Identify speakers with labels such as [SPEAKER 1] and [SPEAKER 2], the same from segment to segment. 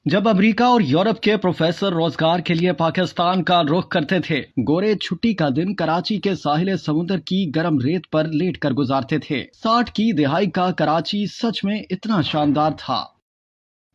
[SPEAKER 1] جب امریکہ اور یورپ کے پروفیسر روزگار کے لیے پاکستان کا رخ کرتے تھے، گورے چھٹی کا دن کراچی کے ساحل سمندر کی گرم ریت پر لیٹ کر گزارتے تھے۔ 60 کی دہائی کا کراچی سچ میں اتنا شاندار تھا۔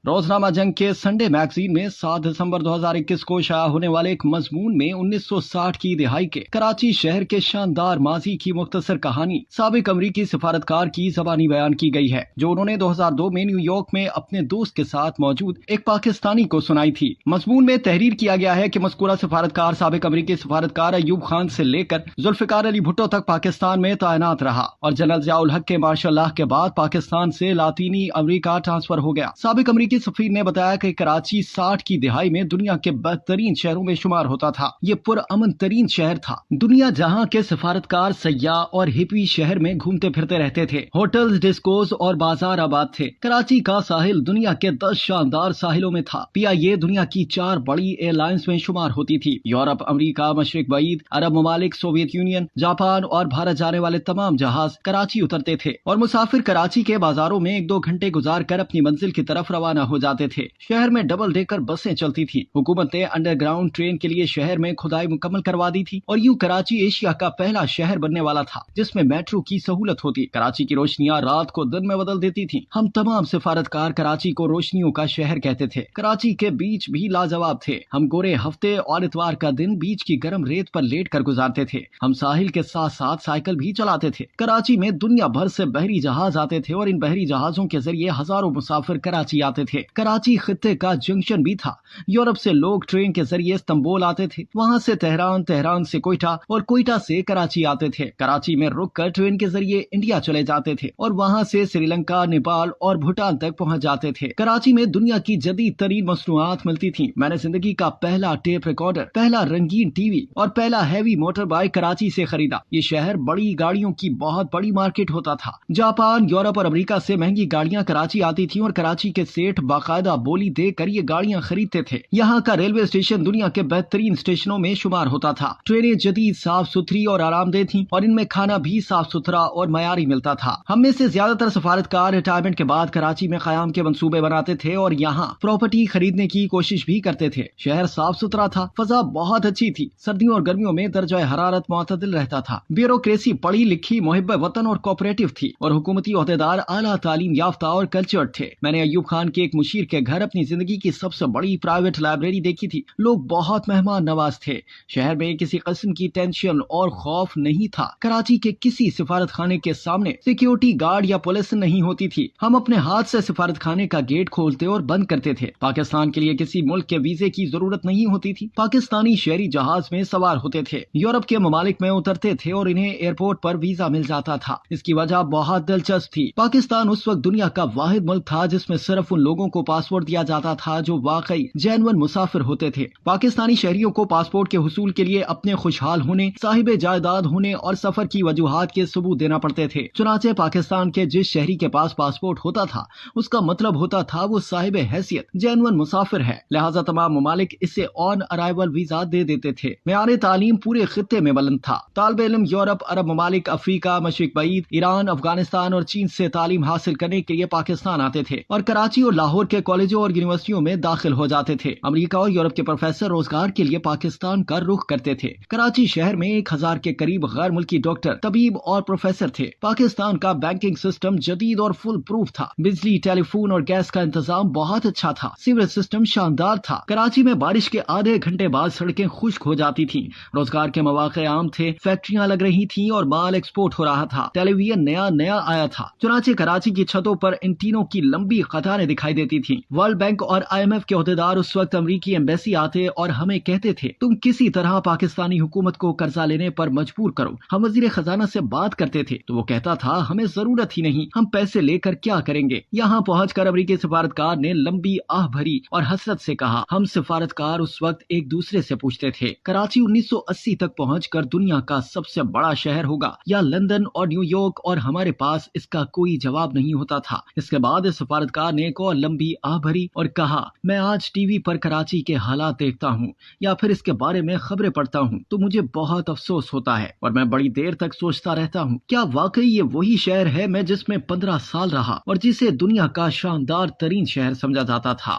[SPEAKER 1] روزنامہ جنگ کے سنڈے میگزین میں 7 دسمبر 2021 کو شائع ہونے والے ایک مضمون میں 1960 کی دہائی کے کراچی شہر کے شاندار ماضی کی مختصر کہانی سابق امریکی سفارتکار کی زبانی بیان کی گئی ہے، جو انہوں نے 2002 میں نیو یارک میں اپنے دوست کے ساتھ موجود ایک پاکستانی کو سنائی تھی۔ مضمون میں تحریر کیا گیا ہے کہ مذکورہ سفارتکار سابق امریکی سفارتکار ایوب خان سے لے کر ذوالفقار علی بھٹو تک پاکستان میں تعینات رہا اور جنرل ضیاء الحق کے مارشل لاء کے بعد پاکستان سے لاطینی امریکہ ٹرانسفر ہو گیا۔ سابق امریکی سفیر نے بتایا کہ کراچی 60 کی دہائی میں دنیا کے بہترین شہروں میں شمار ہوتا تھا۔ یہ پرامن ترین شہر تھا۔ دنیا جہاں کے سفارتکار سیاح اور ہپی شہر میں گھومتے پھرتے رہتے تھے۔ ہوٹلز، ڈسکوز اور بازار آباد تھے۔ کراچی کا ساحل دنیا کے 10 شاندار ساحلوں میں تھا۔ PIA دنیا کی 4 بڑی ایئر لائنز میں شمار ہوتی تھی۔ یورپ، امریکہ، مشرق بعید، عرب ممالک، سوویت یونین، جاپان اور بھارت جانے والے تمام جہاز کراچی اترتے تھے اور مسافر کراچی کے بازاروں میں 1-2 گھنٹے گزار کر اپنی منزل کی طرف روانہ ہو جاتے تھے۔ شہر میں ڈبل ڈیکر بسیں چلتی تھی۔ حکومت نے انڈر گراؤنڈ ٹرین کے لیے شہر میں کھدائی مکمل کروا دی تھی اور یوں کراچی ایشیا کا پہلا شہر بننے والا تھا جس میں میٹرو کی سہولت ہوتی۔ کراچی کی روشنیاں رات کو دن میں بدل دیتی تھیں۔ ہم تمام سفارتکار کراچی کو روشنیوں کا شہر کہتے تھے۔ کراچی کے بیچ بھی لاجواب تھے۔ ہم گورے ہفتے اور اتوار کا دن بیچ کی گرم ریت پر لیٹ کر گزارتے تھے۔ ہم ساحل کے ساتھ ساتھ سائیکل بھی چلاتے تھے۔ کراچی میں دنیا بھر سے بحری جہاز آتے تھے اور ان بحری جہازوں کے ذریعے ہزاروں مسافر کراچی آتے تھے۔ کراچی خطے کا جنکشن بھی تھا۔ یورپ سے لوگ ٹرین کے ذریعے استنبول آتے تھے، وہاں سے تہران، تہران سے کوئٹہ اور کوئٹہ سے کراچی آتے تھے۔ کراچی میں رک کر ٹرین کے ذریعے انڈیا چلے جاتے تھے اور وہاں سے سری لنکا، نیپال اور بھوٹان تک پہنچ جاتے تھے۔ کراچی میں دنیا کی جدید ترین مصنوعات ملتی تھیں۔ میں نے زندگی کا پہلا ٹیپ ریکارڈر، پہلا رنگین ٹی وی اور پہلا ہیوی موٹر بائیک کراچی سے خریدا۔ یہ شہر بڑی گاڑیوں کی بہت بڑی مارکیٹ ہوتا تھا۔ جاپان، یورپ اور امریکہ سے مہنگی گاڑیاں کراچی آتی تھیں اور کراچی کے سیٹھ باقاعدہ بولی دے کر یہ گاڑیاں خریدتے تھے۔ یہاں کا ریلوے اسٹیشن دنیا کے بہترین اسٹیشنوں میں شمار ہوتا تھا۔ ٹرینیں جدید، صاف ستھری اور آرام دہ تھیں اور ان میں کھانا بھی صاف ستھرا اور معیاری ملتا تھا۔ ہم میں سے زیادہ تر سفارتکار ریٹائرمنٹ کے بعد کراچی میں قیام کے منصوبے بناتے تھے اور یہاں پراپرٹی خریدنے کی کوشش بھی کرتے تھے۔ شہر صاف ستھرا تھا، فضا بہت اچھی تھی۔ سردیوں اور گرمیوں میں درجہ حرارت معتدل رہتا تھا۔ بیوروکریسی پڑھی لکھی، محب وطن اور کوآپریٹو تھی اور حکومتی عہدیدار اعلیٰ تعلیم یافتہ اور کلچرڈ تھے۔ میں نے ایوب خان کے ایک مشیر کے گھر اپنی زندگی کی سب سے بڑی پرائیویٹ لائبریری دیکھی تھی۔ لوگ بہت مہمان نواز تھے۔ شہر میں کسی قسم کی ٹینشن اور خوف نہیں تھا۔ کراچی کے کسی سفارت خانے کے سامنے سیکیورٹی گارڈ یا پولیس نہیں ہوتی تھی۔ ہم اپنے ہاتھ سے سفارت خانے کا گیٹ کھولتے اور بند کرتے تھے۔ پاکستان کے لیے کسی ملک کے ویزے کی ضرورت نہیں ہوتی تھی۔ پاکستانی شہری جہاز میں سوار ہوتے تھے، یورپ کے ممالک میں اترتے تھے اور انہیں ایئرپورٹ پر ویزا مل جاتا تھا۔ اس کی وجہ بہت دلچسپ تھی۔ پاکستان اس وقت دنیا کا واحد ملک تھا جس میں صرف ان لوگوں کو پاسپورٹ دیا جاتا تھا جو واقعی جینون مسافر ہوتے تھے۔ پاکستانی شہریوں کو پاسپورٹ کے حصول کے لیے اپنے خوشحال ہونے، صاحب جائیداد ہونے اور سفر کی وجوہات کے ثبوت دینا پڑتے تھے۔ چنانچہ پاکستان کے جس شہری کے پاس پاسپورٹ ہوتا تھا اس کا مطلب ہوتا تھا وہ صاحب حیثیت جینون مسافر ہے، لہٰذا تمام ممالک اسے آن ارائیول ویزا دے دیتے تھے۔ معیار تعلیم پورے خطے میں بلند تھا۔ طالب علم یورپ، عرب ممالک، افریقہ، مشرق بعید، ایران، افغانستان اور چین سے تعلیم حاصل کرنے کے لیے پاکستان آتے تھے اور کراچی اور لاہور کے کالجوں اور یونیورسٹیوں میں داخل ہو جاتے تھے۔ امریکہ اور یورپ کے پروفیسر روزگار کے لیے پاکستان کا رخ کرتے تھے۔ کراچی شہر میں 1000 کے قریب غیر ملکی ڈاکٹر، طبیب اور پروفیسر تھے۔ پاکستان کا بینکنگ سسٹم جدید اور فل پروف تھا۔ بجلی، ٹیلی فون اور گیس کا انتظام بہت اچھا تھا۔ سیوریج سسٹم شاندار تھا۔ کراچی میں بارش کے آدھے گھنٹے بعد سڑکیں خشک ہو جاتی تھیں۔ روزگار کے مواقع عام تھے، فیکٹریاں لگ رہی تھیں اور مال ایکسپورٹ ہو رہا تھا۔ ٹیلی ویژن نیا آیا تھا، چنانچہ کراچی کی چھتوں پر انٹینوں کی لمبی قطاریں دکھائی دیتی تھیں۔ ورلڈ بینک اور IMF کے عہدیدار اس وقت امریکی ایمبیسی آتے اور ہمیں کہتے تھے تم کسی طرح پاکستانی حکومت کو قرضہ لینے پر مجبور کرو۔ ہم وزیر خزانہ سے بات کرتے تھے تو وہ کہتا تھا ہمیں ضرورت ہی نہیں، ہم پیسے لے کر کیا کریں گے۔ یہاں پہنچ کر امریکی سفارتکار نے لمبی آہ بھری اور حسرت سے کہا، ہم سفارتکار اس وقت ایک دوسرے سے پوچھتے تھے کراچی 1980 تک پہنچ کر دنیا کا سب سے بڑا شہر ہوگا یا لندن اور نیو یارک، اور ہمارے پاس اس کا کوئی جواب نہیں ہوتا تھا۔ اس کے بعد سفارتکار نے ایک اور لمبی آہ بھری اور کہا، میں آج ٹی وی پر کراچی کے حالات دیکھتا ہوں یا پھر اس کے بارے میں خبریں پڑھتا ہوں تو مجھے بہت افسوس ہوتا ہے اور میں بڑی دیر تک سوچتا رہتا ہوں کیا واقعی یہ وہی شہر ہے میں جس میں 15 سال رہا اور جسے دنیا کا شاندار ترین شہر سمجھا جاتا تھا۔